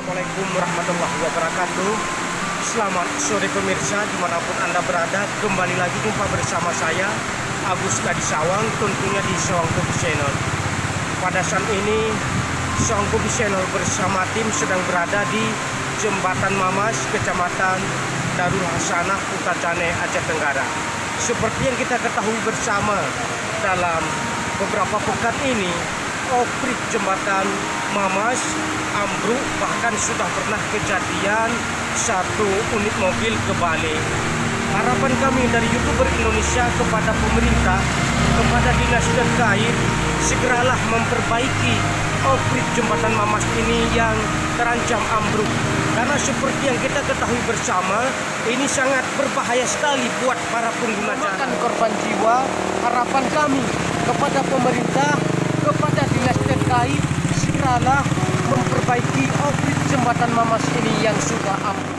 Assalamualaikum warahmatullahi wabarakatuh. Selamat sore pemirsa dimanapun Anda berada. Kembali lagi jumpa bersama saya Agus Kadisawang, tentunya di Sawang Kopi Channel. Pada saat ini Sawang Kopi Channel bersama tim sedang berada di Jembatan Mamas, Kecamatan Darul Hasanah, Kota Cane, Aceh Tenggara. Seperti yang kita ketahui bersama, dalam beberapa pekan ini oprik Jembatan Mamas ambruk, bahkan sudah pernah kejadian satu unit mobil kebalik. Harapan kami dari YouTuber Indonesia kepada pemerintah, kepada dinas terkait, segeralah memperbaiki oprik Jembatan Mamas ini yang terancam ambruk. Karena seperti yang kita ketahui bersama, ini sangat berbahaya sekali buat para pengguna jalan. Korban jiwa, harapan kami kepada pemerintah, kepada dinas terkait, segeralah memperbaiki oprik Jembatan Mamas ini yang sudah ambruk.